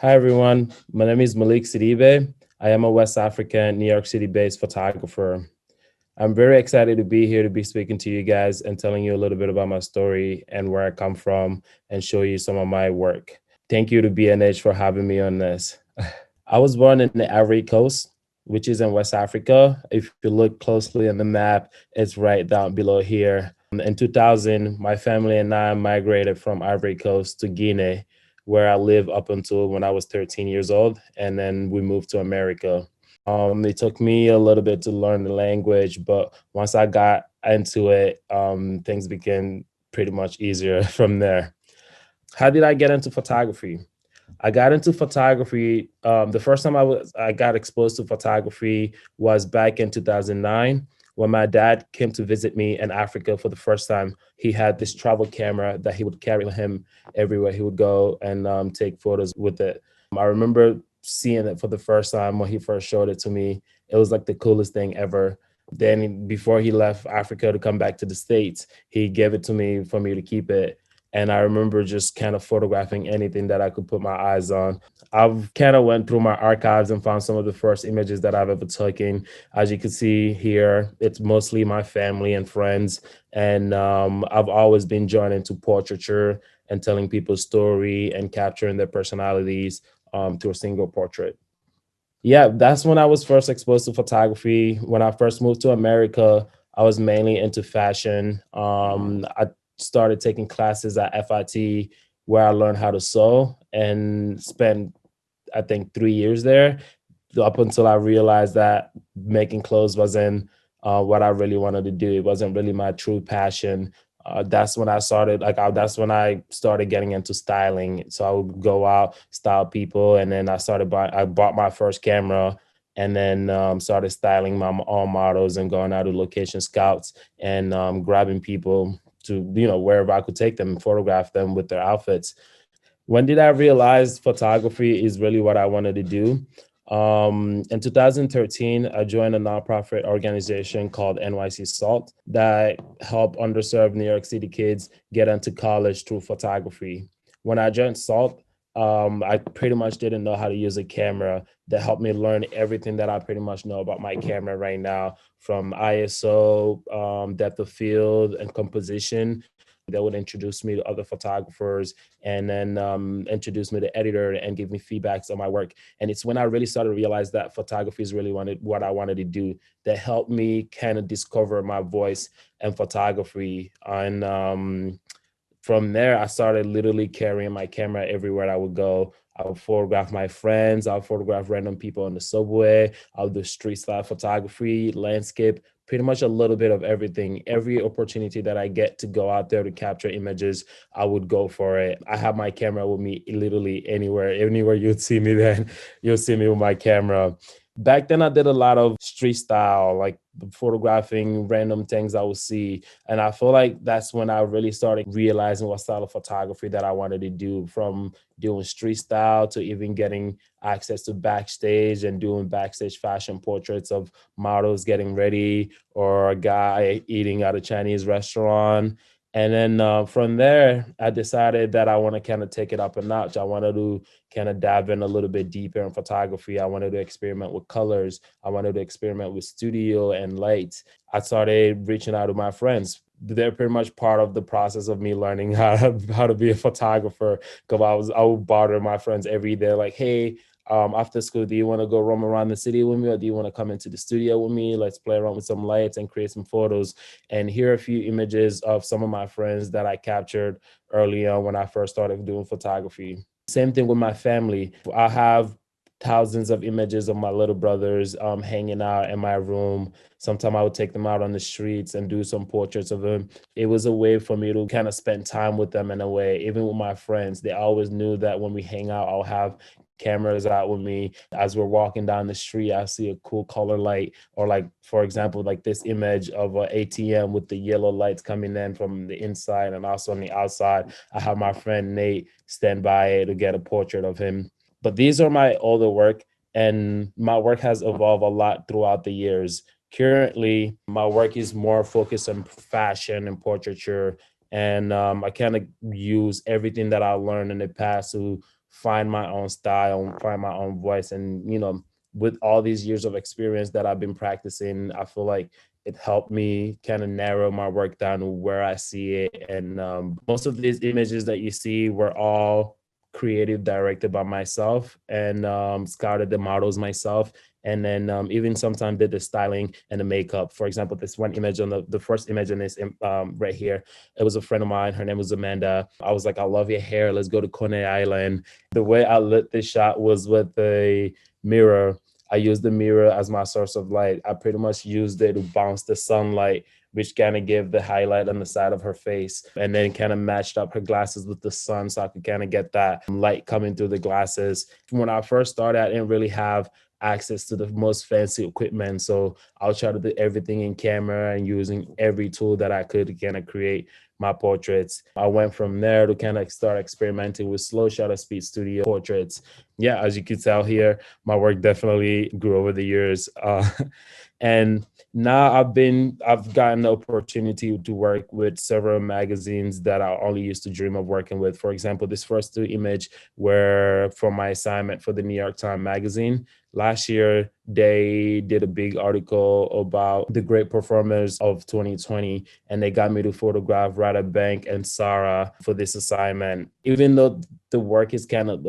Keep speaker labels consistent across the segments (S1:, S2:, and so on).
S1: Hi, everyone. My name is Malike Sidibe. I am a West African, New York City based photographer. I'm very excited to be here to be speaking to you guys and telling you a little bit about my story and where I come from and show you some of my work. Thank you to BNH for having me on this. I was born in the Ivory Coast, which is in West Africa. If you look closely on the map, it's right down below here. In 2000, my family and I migrated from Ivory Coast to Guinea, where I lived up until when I was 13 years old, and then we moved to America. It took me a little bit to learn the language, but once I got into it, things became pretty much easier from there. How did I get into photography? I got into photography. The first time I got exposed to photography was back in 2009 when my dad came to visit me in Africa for the first time. He had this travel camera that he would carry with him everywhere he would go and take photos with it. I remember seeing it for the first time when he first showed it to me. It was like the coolest thing ever. Then before he left Africa to come back to the States, he gave it to me for me to keep it. And I remember just kind of photographing anything that I could put my eyes on. I've kind of went through my archives and found some of the first images that I've ever taken. As you can see here, it's mostly my family and friends. And I've always been drawn into portraiture and telling people's story and capturing their personalities to a single portrait. Yeah, that's when I was first exposed to photography. When I first moved to America, I was mainly into fashion. I started taking classes at FIT where I learned how to sew and spent, I think, 3 years there up until I realized that making clothes wasn't what I really wanted to do. It wasn't really my true passion. That's when I started getting into styling. So I would go out, style people, and then I bought my first camera and then started styling my own models and going out to location scouts and grabbing people to, wherever I could take them and photograph them with their outfits. When did I realize photography is really what I wanted to do? In 2013, I joined a nonprofit organization called NYC SALT that help underserved New York City kids get into college through photography. When I joined SALT, I pretty much didn't know how to use a camera. That helped me learn everything that I pretty much know about my camera right now, from ISO, depth of field, and composition. They would introduce me to other photographers and then introduce me to editor and give me feedbacks on my work. And it's when I really started to realize that photography is really what I wanted to do, that helped me kind of discover my voice and photography. And from there, I started literally carrying my camera everywhere I would go. I would photograph my friends. I would photograph random people on the subway. I would do street style photography, landscape, pretty much a little bit of everything. Every opportunity that I get to go out there to capture images, I would go for it. I have my camera with me literally anywhere. Anywhere you'd see me then, you'll see me with my camera. Back then, I did a lot of street style, like photographing random things I would see. And I feel like that's when I really started realizing what style of photography that I wanted to do, from doing street style to even getting access to backstage and doing backstage fashion portraits of models getting ready or a guy eating at a Chinese restaurant. And then from there, I decided that I want to kind of take it up a notch. I wanted to kind of dive in a little bit deeper in photography. I wanted to experiment with colors. I wanted to experiment with studio and lights. I started reaching out to my friends. They're pretty much part of the process of me learning how to be a photographer. Because I would bother my friends every day, like, hey, after school, do you want to go roam around the city with me, or do you want to come into the studio with me? Let's play around with some lights and create some photos. And here are a few images of some of my friends that I captured early on when I first started doing photography. Same thing with my family. I have thousands of images of my little brothers hanging out in my room. Sometimes I would take them out on the streets and do some portraits of them. It was a way for me to kind of spend time with them in a way. Even with my friends, they always knew that when we hang out, I'll have cameras out with me. As we're walking down the street, I see a cool color light, or like, for example, like this image of an ATM with the yellow lights coming in from the inside and also on the outside. I have my friend Nate stand by to get a portrait of him. But these are my older work, and my work has evolved a lot throughout the years. Currently, my work is more focused on fashion and portraiture, and I kind of use everything that I learned in the past to find my own style and find my own voice. And, with all these years of experience that I've been practicing, I feel like it helped me kind of narrow my work down to where I see it. And most of these images that you see were all creative directed by myself, and scouted the models myself, and then even sometimes did the styling and the makeup. For example, this one image on the first image on this right here, it was a friend of mine. Her name was Amanda. I was like, I love your hair. Let's go to Guinea Island. The way I lit this shot was with a mirror. I used the mirror as my source of light. I pretty much used it to bounce the sunlight, which kind of gave the highlight on the side of her face, and then kind of matched up her glasses with the sun so I could kind of get that light coming through the glasses. When I first started, I didn't really have access to the most fancy equipment. So I'll try to do everything in camera and using every tool that I could to kind of create my portraits. I went from there to kind of start experimenting with slow shutter speed studio portraits. Yeah, as you could tell here, my work definitely grew over the years. And now I've gotten the opportunity to work with several magazines that I only used to dream of working with. For example, this first two image were for my assignment for the New York Times Magazine. Last year, they did a big article about the great performers of 2020, and they got me to photograph Rada Bank and Sarah for this assignment. Even though the work is kind of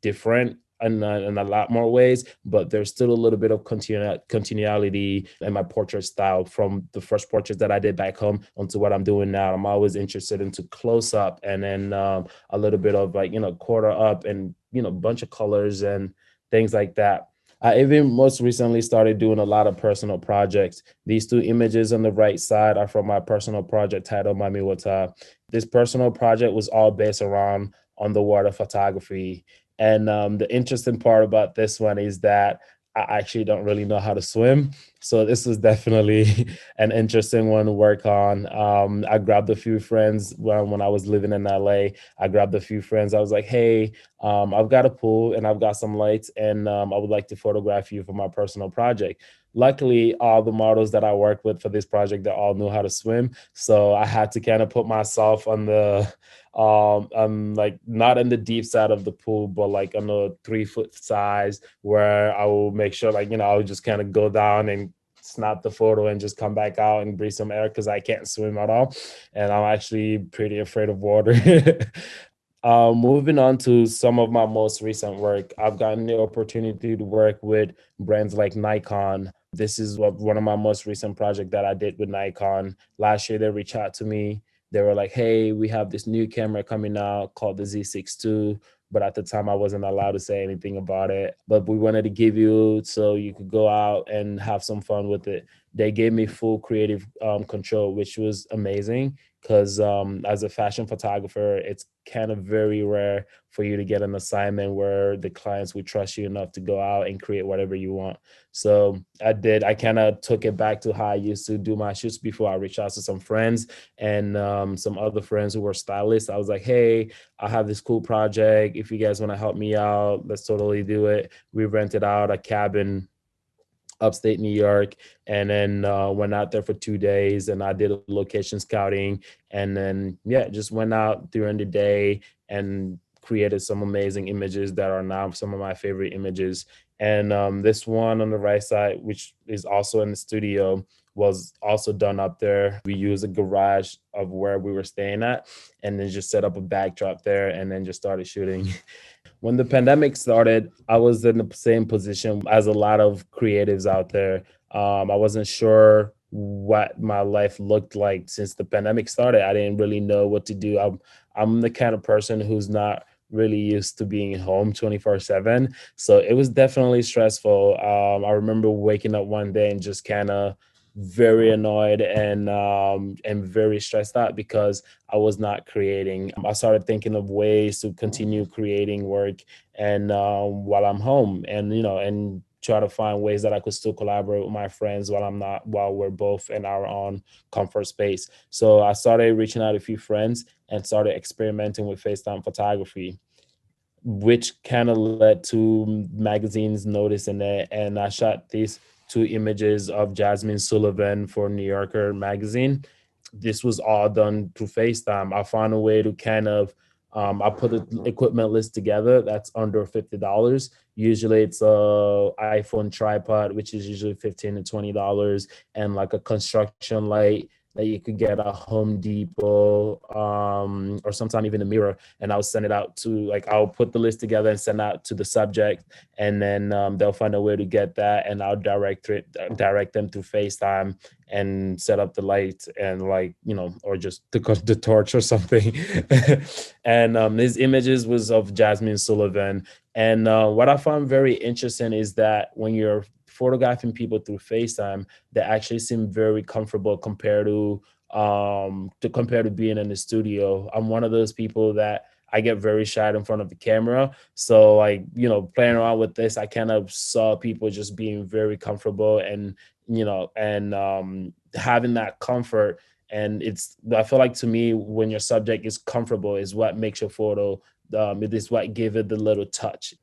S1: different in a lot more ways, but there's still a little bit of continuality in my portrait style from the first portraits that I did back home onto what I'm doing now. I'm always interested into close up, and then a little bit of like, quarter up, and, bunch of colors and things like that. I even most recently started doing a lot of personal projects. These two images on the right side are from my personal project titled Mami Wata. This personal project was all based around underwater photography. And the interesting part about this one is that I actually don't really know how to swim. So this was definitely an interesting one to work on. I grabbed a few friends when I was living in LA. I grabbed a few friends. I was like, hey, I've got a pool and I've got some lights, and I would like to photograph you for my personal project. Luckily, all the models that I worked with for this project, they all knew how to swim. So I had to kind of put myself on the like not in the deep side of the pool, but like on the 3 foot size, where I will make sure, like, I would just kind of go down and snap the photo and just come back out and breathe some air, because I can't swim at all. And I'm actually pretty afraid of water. Moving on to some of my most recent work, I've gotten the opportunity to work with brands like Nikon. This is one of my most recent projects that I did with Nikon. Last year, they reached out to me. They were like, hey, we have this new camera coming out called the Z6 II. But at the time, I wasn't allowed to say anything about it. But we wanted to give you so you could go out and have some fun with it. They gave me full creative control, which was amazing, because as a fashion photographer, it's kind of very rare for you to get an assignment where the clients would trust you enough to go out and create whatever you want. So I kind of took it back to how I used to do my shoots before. I reached out to some friends and some other friends who were stylists. I was like, hey, I have this cool project. If you guys want to help me out, let's totally do it. We rented out a cabin upstate New York, and then went out there for 2 days, and I did a location scouting, and then just went out during the day and created some amazing images that are now some of my favorite images. And this one on the right side, which is also in the studio, was also done up there. We used a garage of where we were staying at, and then just set up a backdrop there, and then just started shooting. When the pandemic started, I was in the same position as a lot of creatives out there. I wasn't sure what my life looked like since the pandemic started. I didn't really know what to do. I'm the kind of person who's not really used to being home 24/7. So it was definitely stressful. I remember waking up one day and just kind of very annoyed and very stressed out because I was not creating. I started thinking of ways to continue creating work and while I'm home, and and try to find ways that I could still collaborate with my friends while we're both in our own comfort space. So I started reaching out to a few friends and started experimenting with FaceTime photography, which kind of led to magazines noticing it. And I shot these two images of Jasmine Sullivan for New Yorker magazine. This was all done through FaceTime. I found a way to kind of I put the equipment list together. That's under $50. Usually it's a iPhone tripod, which is usually $15 to $20, and like a construction light that you could get at Home Depot, or sometime even a mirror. And I'll send it out to, like, I'll put the list together and send out to the subject, and then they'll find a way to get that, and I'll direct them through FaceTime and set up the light and, like, or just the torch or something. And these images was of Jasmine Sullivan. And what I found very interesting is that when you're photographing people through FaceTime, they actually seem very comfortable compared to being in the studio. I'm one of those people that I get very shy in front of the camera. So, like, playing around with this, I kind of saw people just being very comfortable, and having that comfort. And I feel like, to me, when your subject is comfortable is what makes your photo. It is what gave it the little touch.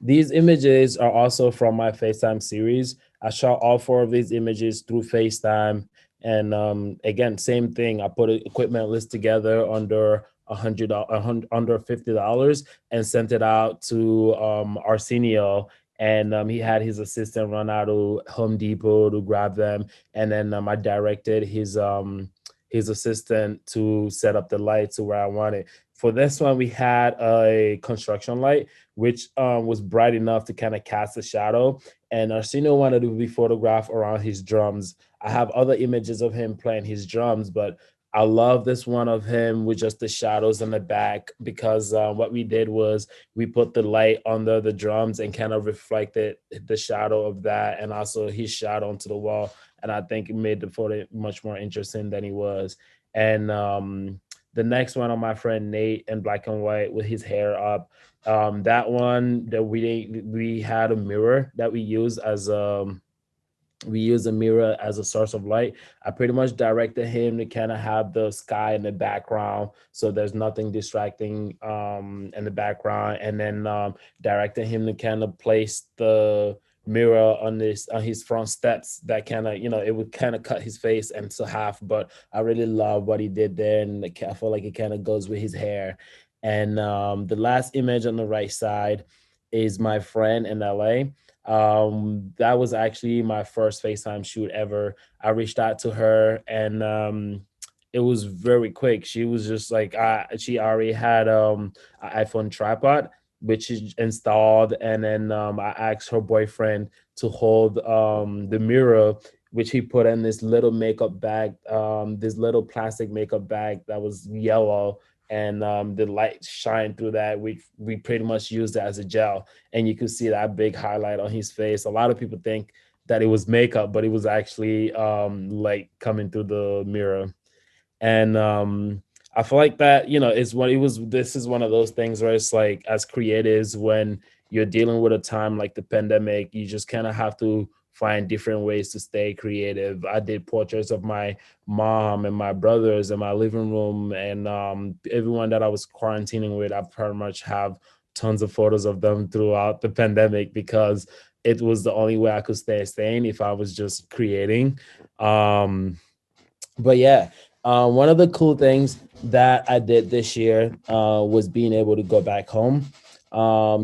S1: These images are also from my FaceTime series. I shot all four of these images through FaceTime. And again, same thing. I put an equipment list together under under $50, and sent it out to Arsenio. And he had his assistant run out to Home Depot to grab them. And then I directed his assistant to set up the lights to where I wanted. For this one, we had a construction light, which was bright enough to kind of cast a shadow. And Arsenio wanted to be photographed around his drums. I have other images of him playing his drums, but I love this one of him with just the shadows in the back, because what we did was we put the light under the drums and kind of reflected the shadow of that, and also his shadow onto the wall. And I think it made the photo much more interesting than he was. And the next one on my friend Nate, in black and white with his hair up. That one that we had a mirror that we use a mirror as a source of light. I pretty much directed him to kind of have the sky in the background, so there's nothing distracting in the background, and then directed him to kind of place the mirror on his front steps, that kind of, it would kind of cut his face into half. But I really love what he did there, and I feel like it kind of goes with his hair. And the last image on the right side is my friend in LA. That was actually my first FaceTime shoot ever. I reached out to her, and it was very quick. She was just like, she already had an iPhone tripod, which is installed. And then I asked her boyfriend to hold the mirror, which he put in this little makeup bag, this little plastic makeup bag that was yellow. And the light shined through that. We pretty much used it as a gel, and you could see that big highlight on his face. A lot of people think that it was makeup, but it was actually light coming through the mirror. And I feel like that, this is one of those things where it's like, as creatives, when you're dealing with a time like the pandemic, you just kind of have to find different ways to stay creative. I did portraits of my mom and my brothers in my living room, and everyone that I was quarantining with. I pretty much have tons of photos of them throughout the pandemic, because it was the only way I could stay sane if I was just creating. But yeah, one of the cool things that I did this year was being able to go back home.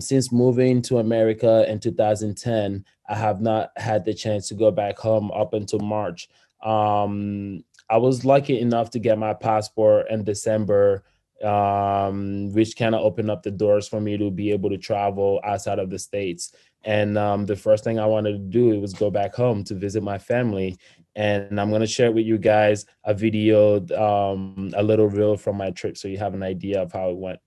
S1: Since moving to America in 2010, I have not had the chance to go back home up until March. I was lucky enough to get my passport in December, which kind of opened up the doors for me to be able to travel outside of the States. And the first thing I wanted to do was go back home to visit my family. And I'm going to share with you guys a video, a little reel from my trip, so you have an idea of how it went.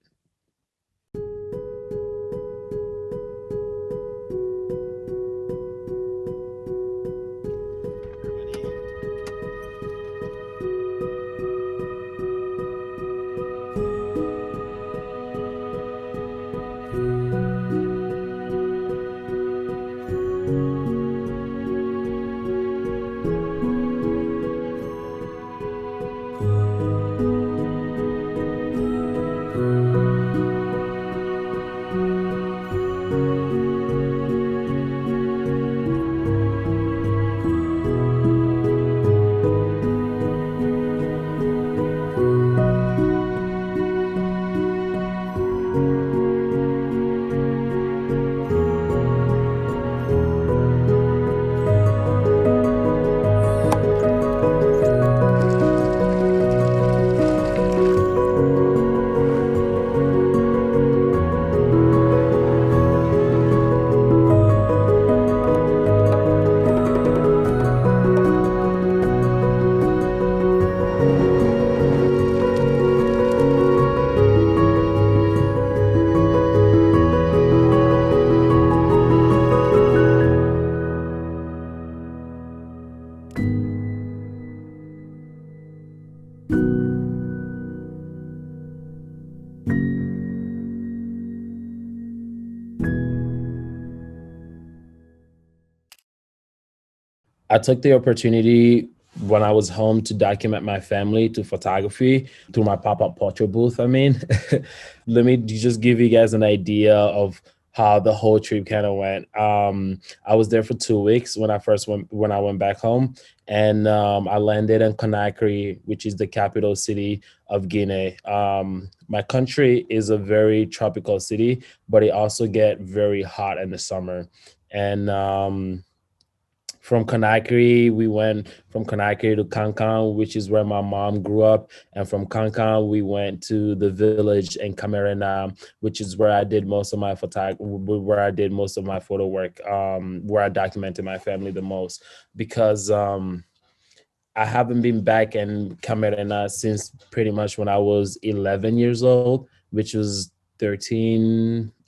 S1: I took the opportunity when I was home to document my family to photography through my pop-up portrait booth. I mean, let me just give you guys an idea of how the whole trip kind of went. I was there for 2 weeks when I went back home, and I landed in Conakry, which is the capital city of Guinea. My country is a very tropical city, but it also get very hot in the summer, and from Conakry, we went from Conakry to Cancan, which is where my mom grew up. And from Cancan, we went to the village in Camarena, which is where I did most of my where I did most of my photo work, where I documented my family the most, because I haven't been back in Camarena since pretty much when I was 11 years old, which was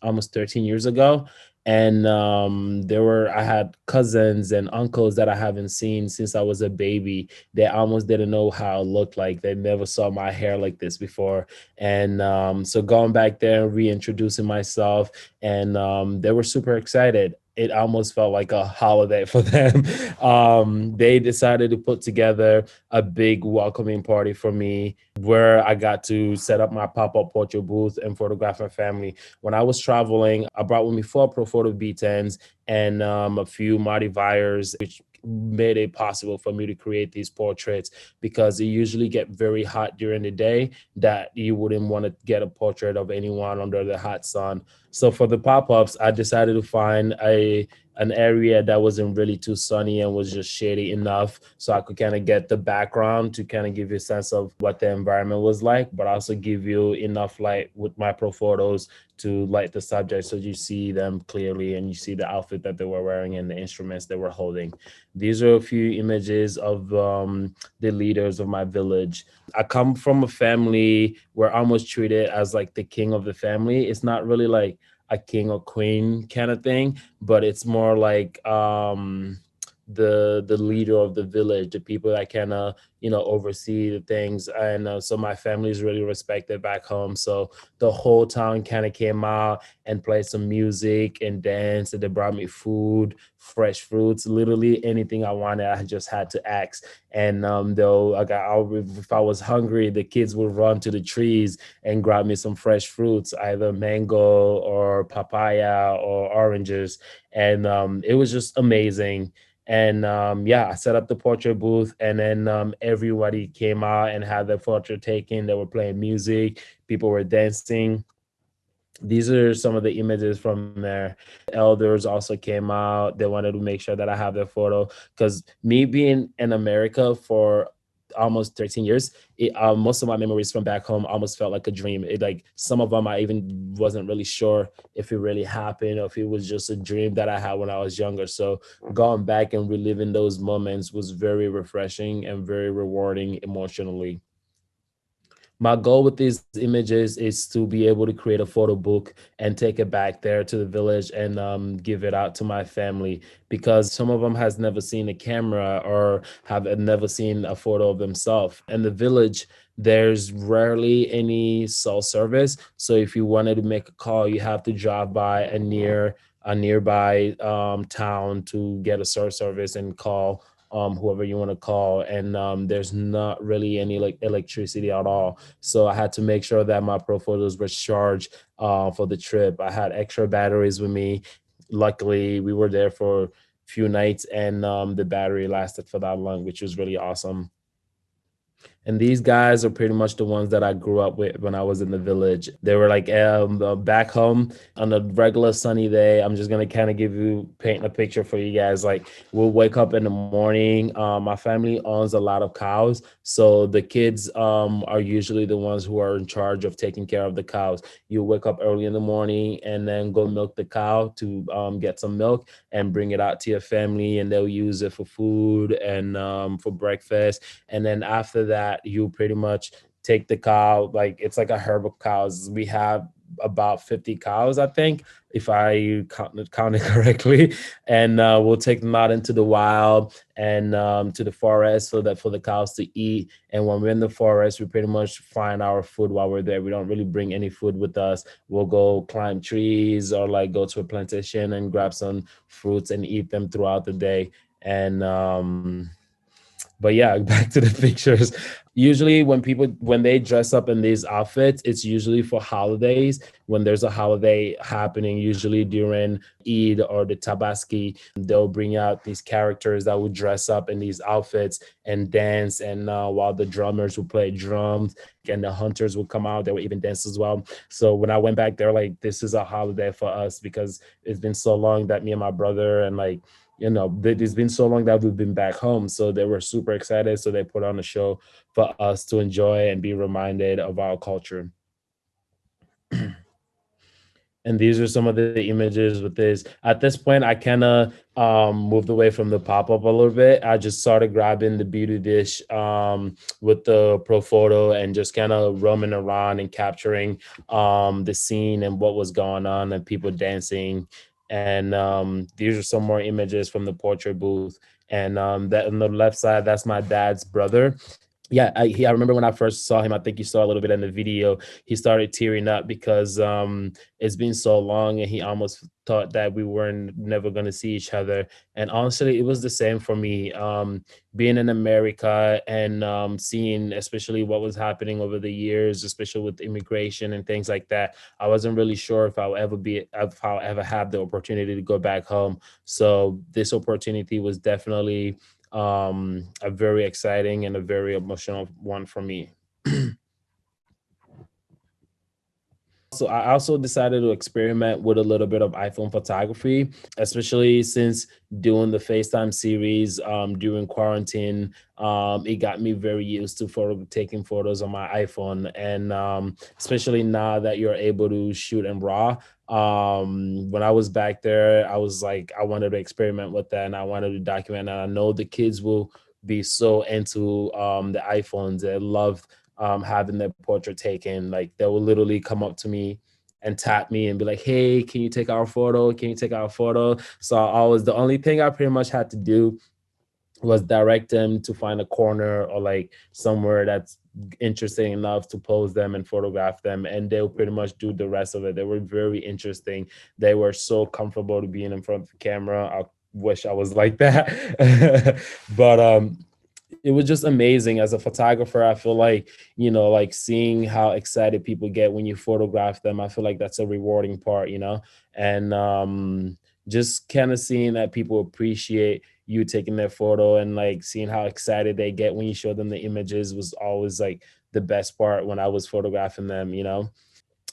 S1: almost 13 years ago. And I had cousins and uncles that I haven't seen since I was a baby. They almost didn't know how I looked like. They never saw my hair like this before. And so going back there and reintroducing myself, and they were super excited. It almost felt like a holiday for them. They decided to put together a big welcoming party for me where I got to set up my pop-up portrait booth and photograph my family. When I was traveling, I brought with me 4 Profoto B10s and a few modifiers, which made it possible for me to create these portraits, because it usually get very hot during the day that you wouldn't want to get a portrait of anyone under the hot sun. So for the pop-ups, I decided to find an area that wasn't really too sunny and was just shady enough so I could kind of get the background to kind of give you a sense of what the environment was like, but also give you enough light with my pro photos to light the subject so you see them clearly and you see the outfit that they were wearing and the instruments they were holding. These are a few images of the leaders of my village. I come from a family where I'm almost treated as like the king of the family. It's not really like a king or queen kind of thing, but it's more like the leader of the village, the people that kind of oversee the things. And so my family is really respected back home. So the whole town kind of came out and played some music and danced, and they brought me food, fresh fruits, literally anything I wanted. I just had to ask. And if I was hungry, the kids would run to the trees and grab me some fresh fruits, either mango or papaya or oranges. And it was just amazing. And yeah, I set up the portrait booth, and then everybody came out and had their portrait taken. They were playing music, people were dancing. These are some of the images from there. Elders also came out. They wanted to make sure that I have their photo, because me being in America for almost 13 years, most of my memories from back home almost felt like a dream. It, like, some of them I even wasn't really sure if it really happened or if it was just a dream that I had when I was younger. So going back and reliving those moments was very refreshing and very rewarding emotionally. My goal with these images is to be able to create a photo book and take it back there to the village and give it out to my family, because some of them has never seen a camera or have never seen a photo of themselves. In the village, there's rarely any cell service, so if you wanted to make a call, you have to drive by a nearby town to get a cell service and call whoever you want to call. And there's not really any like electricity at all, so I had to make sure that my pro photos were charged for the trip. I had extra batteries with me. Luckily, we were there for a few nights, and the battery lasted for that long, which was really awesome. And these guys are pretty much the ones that I grew up with when I was in the village. They were like back home on a regular sunny day. I'm just gonna kind of paint a picture for you guys. Like, we'll wake up in the morning. My family owns a lot of cows, so the kids are usually the ones who are in charge of taking care of the cows. You wake up early in the morning and then go milk the cow to get some milk and bring it out to your family, and they'll use it for food and for breakfast. And then after that, you pretty much take the cow, like, it's like a herd of cows. We have about 50 cows, I think, if I counted correctly. And we'll take them out into the wild and to the forest for the cows to eat. And when we're in the forest, we pretty much find our food while we're there. We don't really bring any food with us. We'll go climb trees or like go to a plantation and grab some fruits and eat them throughout the day. And but yeah, back to the pictures. Usually when they dress up in these outfits, it's usually for holidays. When there's a holiday happening, usually during Eid or the Tabaski, they'll bring out these characters that would dress up in these outfits and dance. And while the drummers would play drums and the hunters would come out, they would even dance as well. So when I went back, they're like, this is a holiday for us because it's been so long that me and my brother and like, it's been so long that we've been back home. So they were super excited. So they put on a show for us to enjoy and be reminded of our culture. And these are some of the images with this. At this point, I kind of moved away from the pop-up a little bit. I just started grabbing the beauty dish with the pro photo and just kind of roaming around and capturing the scene and what was going on and people dancing. And these are some more images from the portrait booth. And that on the left side, that's my dad's brother. Yeah, I remember when I first saw him. I think you saw a little bit in the video. He started tearing up because it's been so long, and he almost thought that we weren't never going to see each other. And honestly, it was the same for me. Being in America and seeing, especially what was happening over the years, especially with immigration and things like that. I wasn't really sure if I'll ever have the opportunity to go back home. So this opportunity was definitely a very exciting and a very emotional one for me. So I also decided to experiment with a little bit of iPhone photography, especially since doing the FaceTime series during quarantine. It got me very used to taking photos on my iPhone, and especially now that you're able to shoot in RAW. When I was back there, I was like, I wanted to experiment with that, and I wanted to document. And I know the kids will be so into the iPhones. They love having their portrait taken. Like they will literally come up to me and tap me and be like, "Hey, can you take our photo? Can you take our photo?" So I was the only thing I pretty much had to do was direct them to find a corner or like somewhere that's interesting enough to pose them and photograph them, and they'll pretty much do the rest of it. They were very interesting. They were so comfortable to being in front of the camera. I wish I was like that. But it was just amazing as a photographer. I feel like, like seeing how excited people get when you photograph them, I feel like that's a rewarding part, and just kind of seeing that people appreciate you taking their photo and like seeing how excited they get when you show them the images was always like the best part when I was photographing them.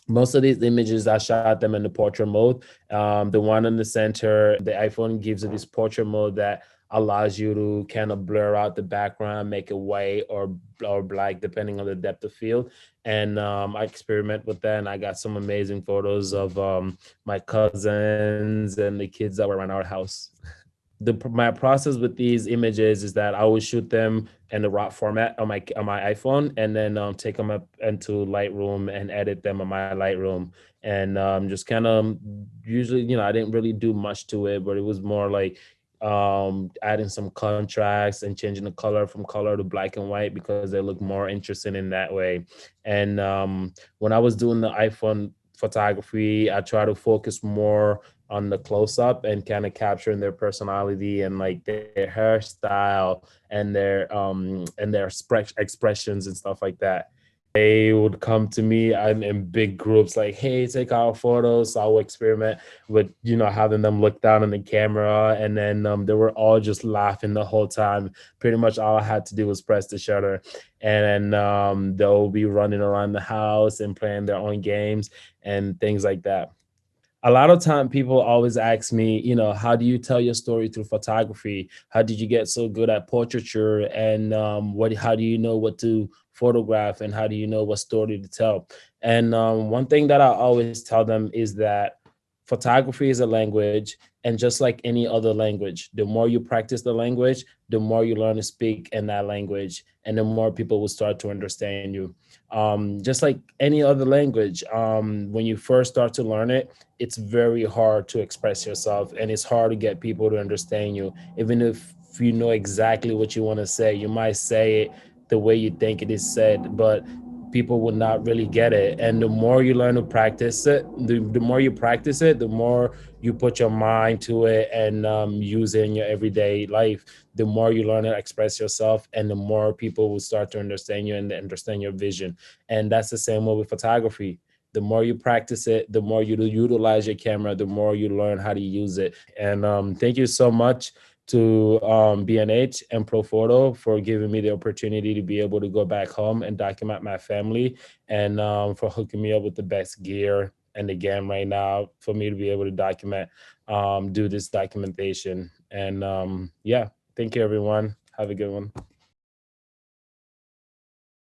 S1: Most of these images I shot them in the portrait mode. The one in the center, the iPhone gives it this portrait mode that allows you to kind of blur out the background, make it white or black depending on the depth of field. And I experiment with that, and I got some amazing photos of my cousins and the kids that were around our house. My process with these images is that I will shoot them in the raw format on my iPhone, and then take them up into Lightroom and edit them on my Lightroom, and just kind of usually, I didn't really do much to it, but it was more like adding some contrast and changing the color from color to black and white because they look more interesting in that way. And when I was doing the iPhone photography, I try to focus more on the close up and kind of capturing their personality and like their hairstyle and their expressions and stuff like that. They would come to me in big groups like, "Hey, take our photos." So I would experiment with, having them look down in the camera, and then they were all just laughing the whole time. Pretty much all I had to do was press the shutter, and then they'll be running around the house and playing their own games and things like that. A lot of time people always ask me, how do you tell your story through photography? How did you get so good at portraiture? And how do you know what to photograph? And how do you know what story to tell? And one thing that I always tell them is that photography is a language. And just like any other language, the more you practice the language, the more you learn to speak in that language, and the more people will start to understand you. Just like any other language, when you first start to learn it, it's very hard to express yourself, and it's hard to get people to understand you. Even if you know exactly what you want to say, you might say it the way you think it is said, but people would not really get it. And the more you learn to practice it, the more you practice it, the more you put your mind to it and use it in your everyday life, the more you learn to express yourself, and the more people will start to understand you and understand your vision. And that's the same way with photography. The more you practice it, the more you utilize your camera, the more you learn how to use it. And thank you so much to BNH and Profoto for giving me the opportunity to be able to go back home and document my family, and for hooking me up with the best gear and the game right now for me to be able to document, do this documentation. And yeah, thank you, everyone. Have a good one.